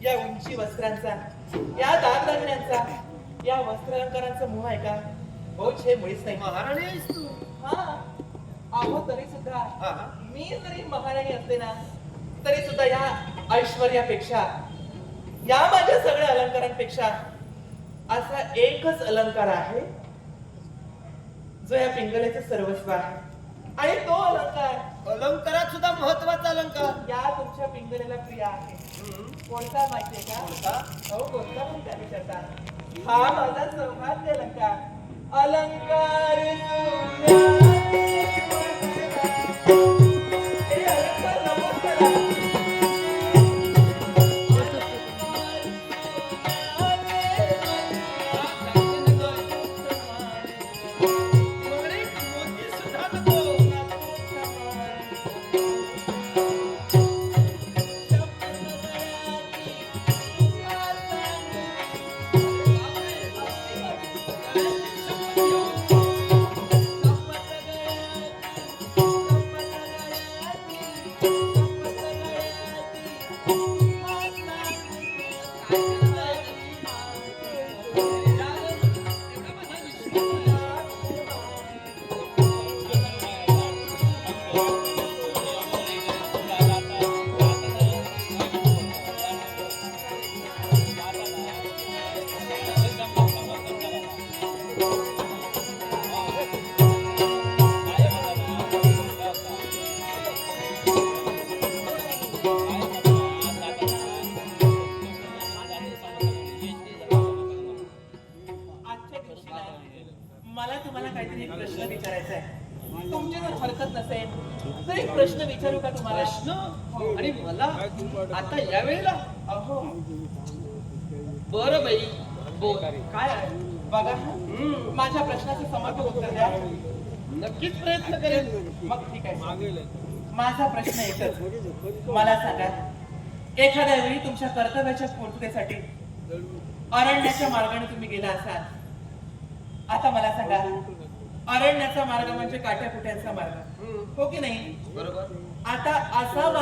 या उंची वस्त्रांचा, या दागदागिन्यांचा, या वस्त्रालंकारांचा मोह आहे का? हो, छे मुळीच नाही. महाराणी आहेस तू? हा, अहो तरी सुद्धा मी जरी महाराणी असते ना, तरी सुद्धा या ऐश्वर्यापेक्षा, या माझ्या सगळ्या अलंकारांपेक्षा असा एकच अलंकार आहे जो या पिंगलेचे सर्वस्व आहे. आणि तो अलंकारात सुद्धा महत्वाचा अलंकार या तुमच्या पिंगलेला प्रिय आहे. कोणता माहितीये का? हो, कोणता पण त्या विचारता. हा माझा सौभाग्य अलंकार. अलंकार हे अलंकार नमस्कार. मला तुम्हाला काहीतरी एक प्रश्न विचारायचा आहे. तुमची जर हरकत नसेल तर एक प्रश्न विचारू का तुम्हाला? प्रश्न? आणि मला आता या वेळेला? अहो, बरं बाई, बोल. काय आहे बघा, माझ्या प्रश्नाचं समर्पक उत्तर द्या. नक्कीच प्रयत्न करेन. मग ठीक आहे. माझा प्रश्न एकच, मला सांगा, एखाद्या वेळी तुमच्या कर्तव्याच्या पूर्ततेसाठी अरण्याच्या मार्गाने तुम्ही गेला असाल. आता मला सांगा, अरण्याचा मार्ग म्हणजे काट्याकुट्यांचा मार्ग, हो की नाही? बरोबर. आता असा मार्ग